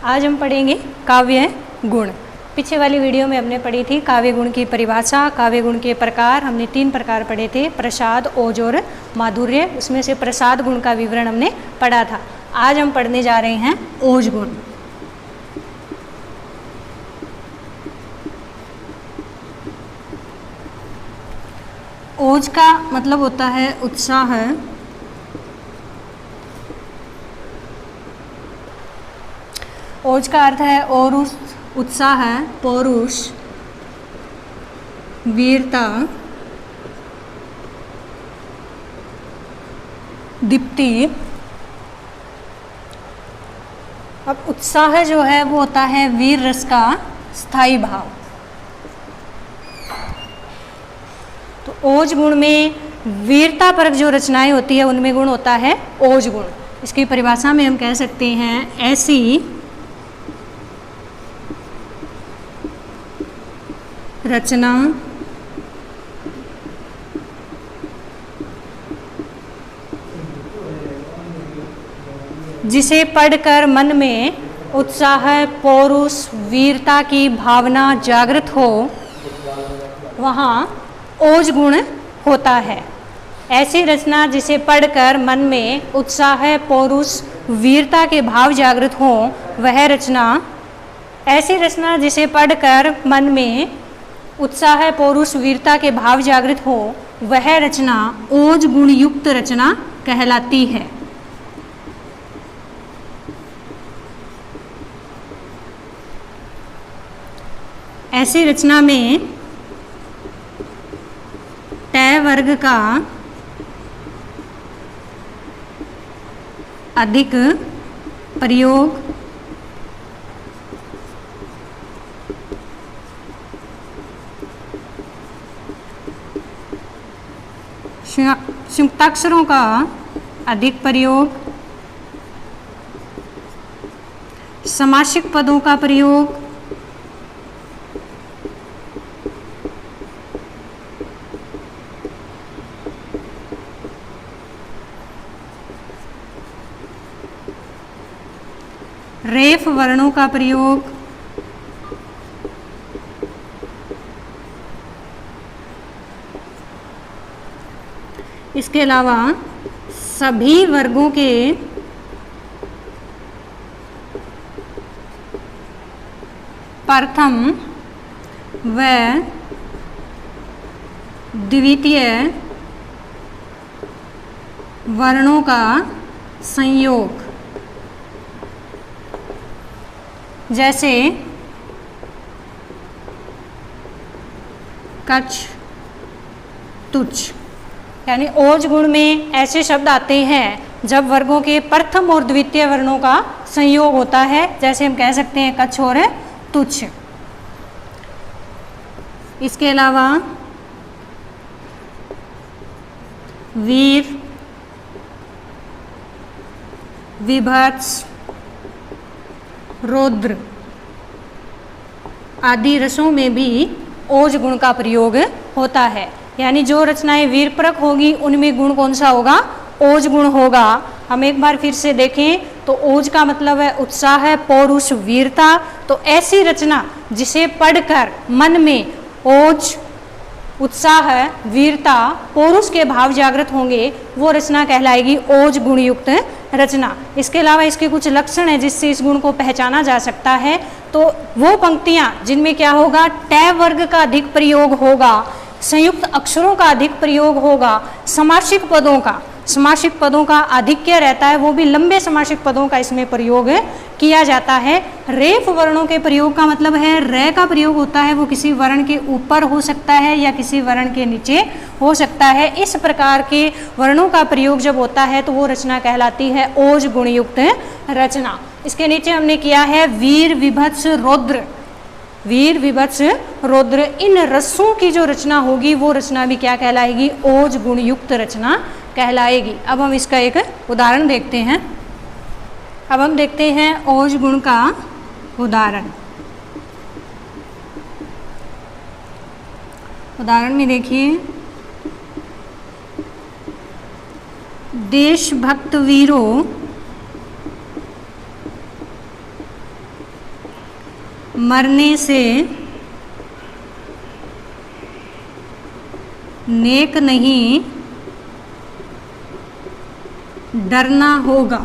आज हम पढ़ेंगे काव्य गुण। पीछे वाली वीडियो में हमने पढ़ी थी काव्य गुण की परिभाषा, काव्य गुण के प्रकार। हमने 3 प्रकार पढ़े थे, प्रसाद, ओज और माधुर्य। उसमें से प्रसाद गुण का विवरण हमने पढ़ा था। आज हम पढ़ने जा रहे हैं ओज गुण। ओज का मतलब होता है उत्साह, ओज का अर्थ है औरुष, उत्साह, पौरुष, वीरता, दीप्ति। अब उत्साह जो है वो होता है वीर रस का स्थायी भाव। तो ओज गुण में वीरता परक जो रचनाएं होती है उनमें गुण होता है ओज गुण। इसकी परिभाषा में हम कह सकते हैं ऐसी रचना जिसे पढ़कर मन में उत्साह, पौरुष, वीरता की भावना जागृत हो, वहाँ ओज गुण होता है। ऐसी रचना जिसे पढ़कर मन में उत्साह, पौरुष, वीरता के भाव जागृत हो, वह रचना, ऐसी रचना जिसे पढ़कर मन में उत्साह, पौरुष, वीरता के भाव जागृत हो, वह रचना ओज गुण युक्त रचना कहलाती है। ऐसी रचना में तय वर्ग का अधिक प्रयोग, संयुक्ताक्षरों का अधिक प्रयोग, समासिक पदों का प्रयोग, रेफ वर्णों का प्रयोग, इसके अलावा सभी वर्गों के प्रथम व द्वितीय वर्णों का संयोग, जैसे कच्छ, तुच्छ। यानी ओज गुण में ऐसे शब्द आते हैं जब वर्गों के प्रथम और द्वितीय वर्णों का संयोग होता है, जैसे हम कह सकते हैं कच्छ और तुच्छ। इसके अलावा वीर, विभत्स, रौद्र आदि रसों में भी ओज गुण का प्रयोग होता है। यानी जो रचनाएं वीरपरक होगी उनमें गुण कौन सा होगा? ओज गुण होगा। हम एक बार फिर से देखें तो ओज का मतलब है उत्साह, पौरुष, वीरता। तो ऐसी रचना जिसे पढ़कर मन में ओज, उत्साह, वीरता, पौरुष के भाव जागृत होंगे, वो रचना कहलाएगी ओज गुण युक्त रचना। इसके अलावा इसके कुछ लक्षण हैं जिससे इस गुण को पहचाना जा सकता है। तो वो पंक्तियां जिनमें क्या होगा? टै वर्ग का अधिक प्रयोग होगा, संयुक्त अक्षरों का अधिक प्रयोग होगा, समासिक पदों का आधिक्य रहता है, वो भी लंबे समासिक पदों का इसमें प्रयोग किया जाता है। रेफ वर्णों के प्रयोग का मतलब है रे का प्रयोग होता है, वो किसी वर्ण के ऊपर हो सकता है या किसी वर्ण के नीचे हो सकता है। इस प्रकार के वर्णों का प्रयोग जब होता है तो वो रचना कहलाती है ओज गुणयुक्त रचना। इसके नीचे हमने किया है वीर, विभत्स, रौद्र। वीर, विभत्स, रौद्र, इन रसों की जो रचना होगी वो रचना भी क्या कहलाएगी? ओज गुण युक्त रचना कहलाएगी। अब हम इसका एक उदाहरण देखते हैं। अब हम देखते हैं ओज गुण का उदाहरण। उदाहरण में देखिए, देशभक्त वीरों मरने से नेक नहीं डरना होगा।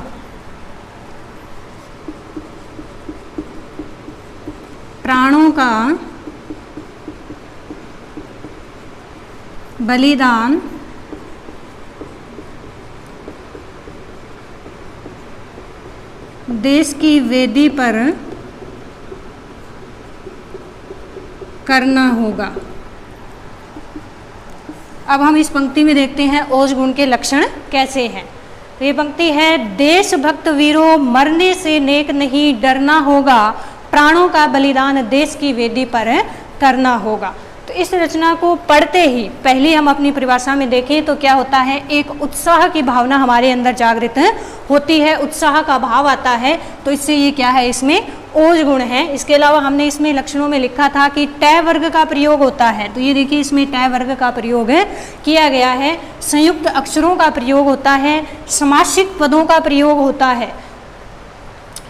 प्राणों का बलिदान देश की वेदी पर करना होगा। अब हम इस पंक्ति में देखते हैं ओज गुण के लक्षण कैसे हैं। तो ये पंक्ति है, देशभक्त वीरों मरने से नेक नहीं डरना होगा, प्राणों का बलिदान देश की वेदी पर करना होगा। तो इस रचना को पढ़ते ही पहले हम अपनी परिभाषा में देखें तो क्या होता है, एक उत्साह की भावना हमारे अंदर जागृत होती है, उत्साह का भाव आता है। तो इससे ये क्या है, इसमें ओज गुण है। इसके अलावा हमने इसमें लक्षणों में लिखा था कि टै वर्ग का प्रयोग होता है। तो ये देखिए इसमें टै वर्ग का प्रयोग किया गया है, संयुक्त अक्षरों का प्रयोग होता है, समासिक पदों का प्रयोग होता है,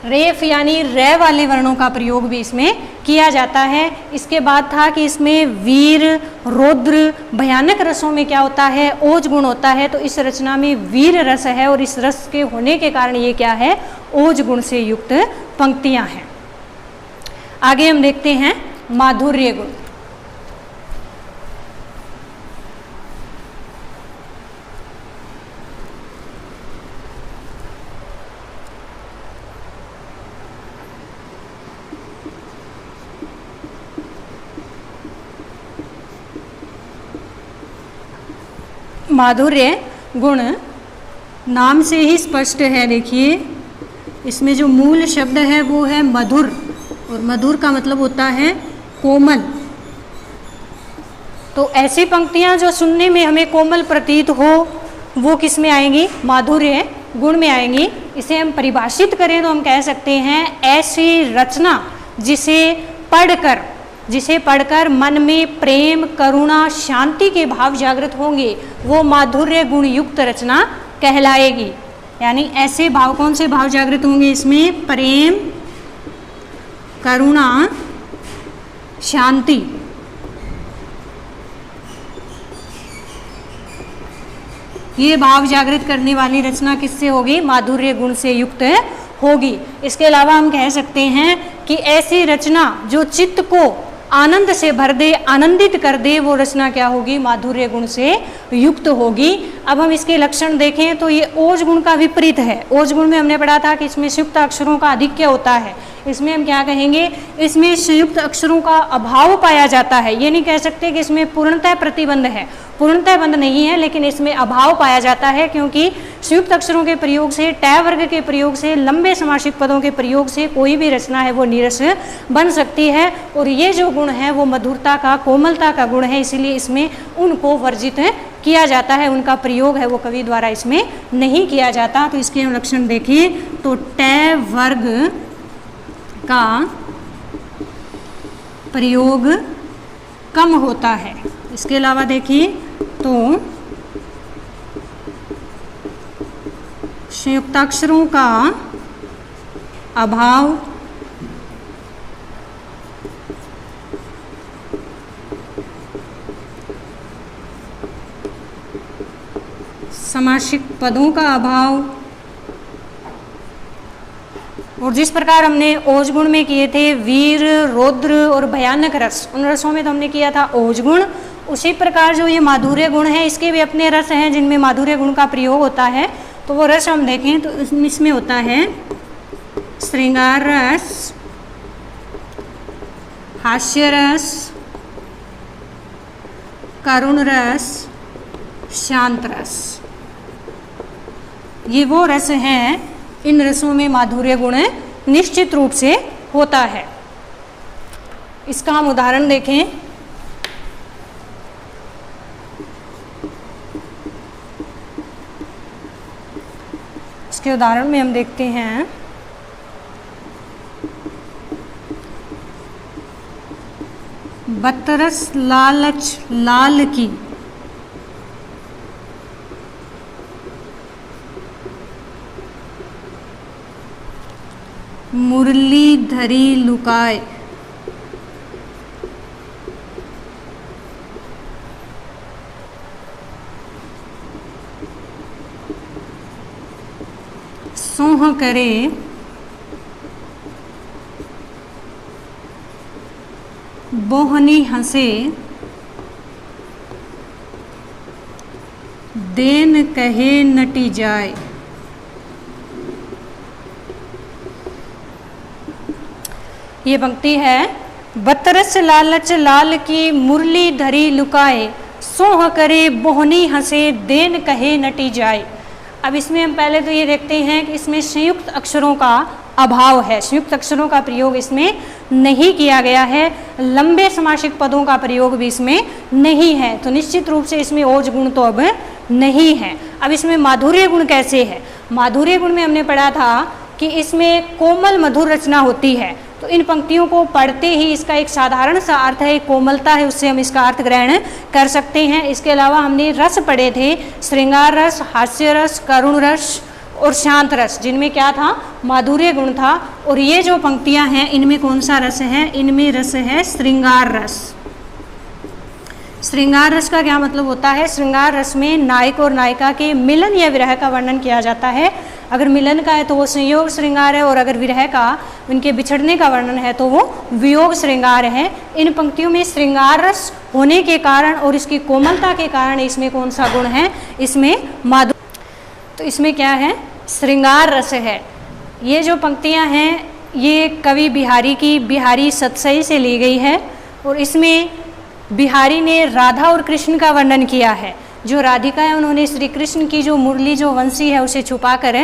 रेफ यानी रे वाले वर्णों का प्रयोग भी इसमें किया जाता है। इसके बाद था कि इसमें वीर, रौद्र, भयानक रसों में क्या होता है, ओज गुण होता है। तो इस रचना में वीर रस है और इस रस के होने के कारण ये क्या है, ओज गुण से युक्त पंक्तियां हैं। आगे हम देखते हैं माधुर्य गुण। माधुर्य गुण नाम से ही स्पष्ट है। देखिए इसमें जो मूल शब्द है वो है मधुर, और मधुर का मतलब होता है कोमल। तो ऐसी पंक्तियां जो सुनने में हमें कोमल प्रतीत हो वो किस में आएंगी, माधुर्य गुण में आएंगी। इसे हम परिभाषित करें तो हम कह सकते हैं ऐसी रचना जिसे पढ़कर मन में प्रेम, करुणा, शांति के भाव जागृत होंगे वो माधुर्य गुण युक्त रचना कहलाएगी। यानी ऐसे भाव, कौन से भाव जागृत होंगे इसमें, प्रेम, करुणा, शांति। ये भाव जागृत करने वाली रचना किससे होगी, माधुर्य गुण से युक्त होगी। इसके अलावा हम कह सकते हैं कि ऐसी रचना जो चित्त को आनंद से भर दे, आनंदित कर दे, वो रचना क्या होगी, माधुर्य गुण से युक्त होगी। अब हम इसके लक्षण देखें तो ये ओज गुण का विपरीत है। ओज गुण में हमने पढ़ा था कि इसमें संयुक्त अक्षरों का आधिक्य होता है। इसमें हम क्या कहेंगे, इसमें संयुक्त अक्षरों का अभाव पाया जाता है। ये नहीं कह सकते कि इसमें पूर्णतः प्रतिबंध है, पूर्णतः बंद नहीं है, लेकिन इसमें अभाव पाया जाता है क्योंकि संयुक्त अक्षरों के प्रयोग से, टै वर्ग के प्रयोग से, लंबे समासिक पदों के प्रयोग से कोई भी रचना है वो नीरस बन सकती है। और ये जो गुण है वो मधुरता का, कोमलता का गुण है, इसीलिए इसमें उनको वर्जित किया जाता है, उनका प्रयोग है वो कवि द्वारा इसमें नहीं किया जाता। तो इसके हम लक्षण देखें तो टै वर्ग का प्रयोग कम होता है। इसके अलावा देखिए तो संयुक्ताक्षरों का अभाव, समासिक पदों का अभाव, और जिस प्रकार हमने ओज गुण में किए थे वीर, रौद्र और भयानक रस, उन रसों में तो हमने किया था ओज गुण, उसी प्रकार जो ये माधुर्य गुण है इसके भी अपने रस हैं जिनमें माधुर्य गुण का प्रयोग होता है। तो वो रस हम देखें तो इसमें होता है श्रृंगार रस, हास्य रस, करुण रस, शांत रस। ये वो रस हैं, इन रसों में माधुर्य गुण निश्चित रूप से होता है। इसका हम उदाहरण देखें। इसके उदाहरण में हम देखते हैं बतरस लालच लाल की, मुरली धरी लुकाए। सोह करे बोहनी हंसे देन कहे नटी जाए। ये पंक्ति है, बतरस लालच लाल की मुरली धरी लुकाए, सोह करे बोहनी हंसे देन कहे नटी जाए। अब इसमें हम पहले तो ये देखते हैं कि इसमें संयुक्त अक्षरों का अभाव है, संयुक्त अक्षरों का प्रयोग इसमें नहीं किया गया है, लंबे समासिक पदों का प्रयोग भी इसमें नहीं है, तो निश्चित रूप से इसमें ओज गुण तो अब नहीं है। अब इसमें माधुर्य गुण कैसे है? माधुर्य गुण में हमने पढ़ा था कि इसमें कोमल मधुर रचना होती है, तो इन पंक्तियों को पढ़ते ही इसका एक साधारण सा अर्थ है, कोमलता है, उससे हम इसका अर्थ ग्रहण कर सकते हैं। इसके अलावा हमने रस पढ़े थे, श्रृंगार रस, हास्य रस, करुण रस और शांत रस, जिनमें क्या था? माधुर्य गुण था। और ये जो पंक्तियां हैं इनमें कौन सा रस है? इनमें रस है श्रृंगार रस। श्रृंगार रस का क्या मतलब होता है? श्रृंगार रस में नायक और नायिका के मिलन या विरह का वर्णन किया जाता है। अगर मिलन का है तो वो संयोग श्रृंगार है, और अगर विरह का, उनके बिछड़ने का वर्णन है तो वो वियोग श्रृंगार है। इन पंक्तियों में श्रृंगार रस होने के कारण और इसकी कोमलता के कारण इसमें कौन सा गुण है? इसमें माधुर्य। तो इसमें क्या है? श्रृंगार रस है। ये जो पंक्तियां हैं ये कवि बिहारी की बिहारी सतसई से ली गई है, और इसमें बिहारी ने राधा और कृष्ण का वर्णन किया है। जो राधिका है उन्होंने श्री कृष्ण की जो मुरली जो वंशी है उसे छुपा कर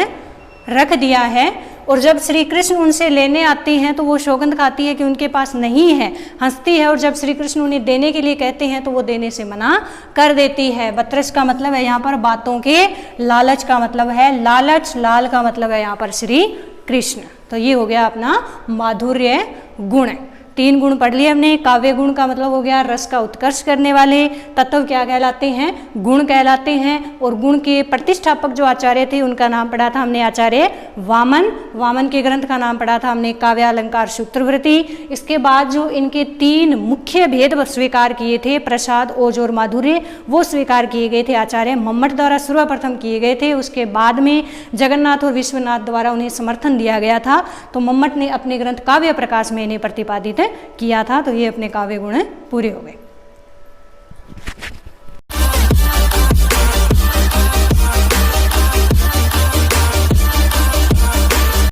रख दिया है, और जब श्री कृष्ण उनसे लेने आती हैं तो वो सौगंध खाती है कि उनके पास नहीं है, हंसती है, और जब श्री कृष्ण उन्हें देने के लिए कहते हैं तो वो देने से मना कर देती है। बतरस का मतलब है यहाँ पर बातों के, लालच का मतलब है लालच, लाल का मतलब है यहाँ पर श्री कृष्ण। तो ये हो गया अपना माधुर्य गुण। 3 गुण पढ़ लिए हमने। काव्य गुण का मतलब हो गया रस का उत्कर्ष करने वाले तत्व क्या कहलाते हैं? गुण कहलाते हैं। और गुण के प्रतिष्ठापक जो आचार्य थे उनका नाम पढ़ा था हमने आचार्य वामन। वामन के ग्रंथ का नाम पढ़ा था हमने काव्यालंकार सूत्रवृत्ति। इसके बाद जो इनके 3 मुख्य भेद स्वीकार किए थे, प्रसाद, ओज और माधुर्य, वो स्वीकार किए गए थे आचार्य मम्मट द्वारा सर्वप्रथम किए गए थे। उसके बाद में जगन्नाथ और विश्वनाथ द्वारा उन्हें समर्थन दिया गया था, तो मम्मट ने अपने ग्रंथ काव्य प्रकाश में इन्हें प्रतिपादित किया था। तो ये अपने काव्य गुण पूरे हो गए।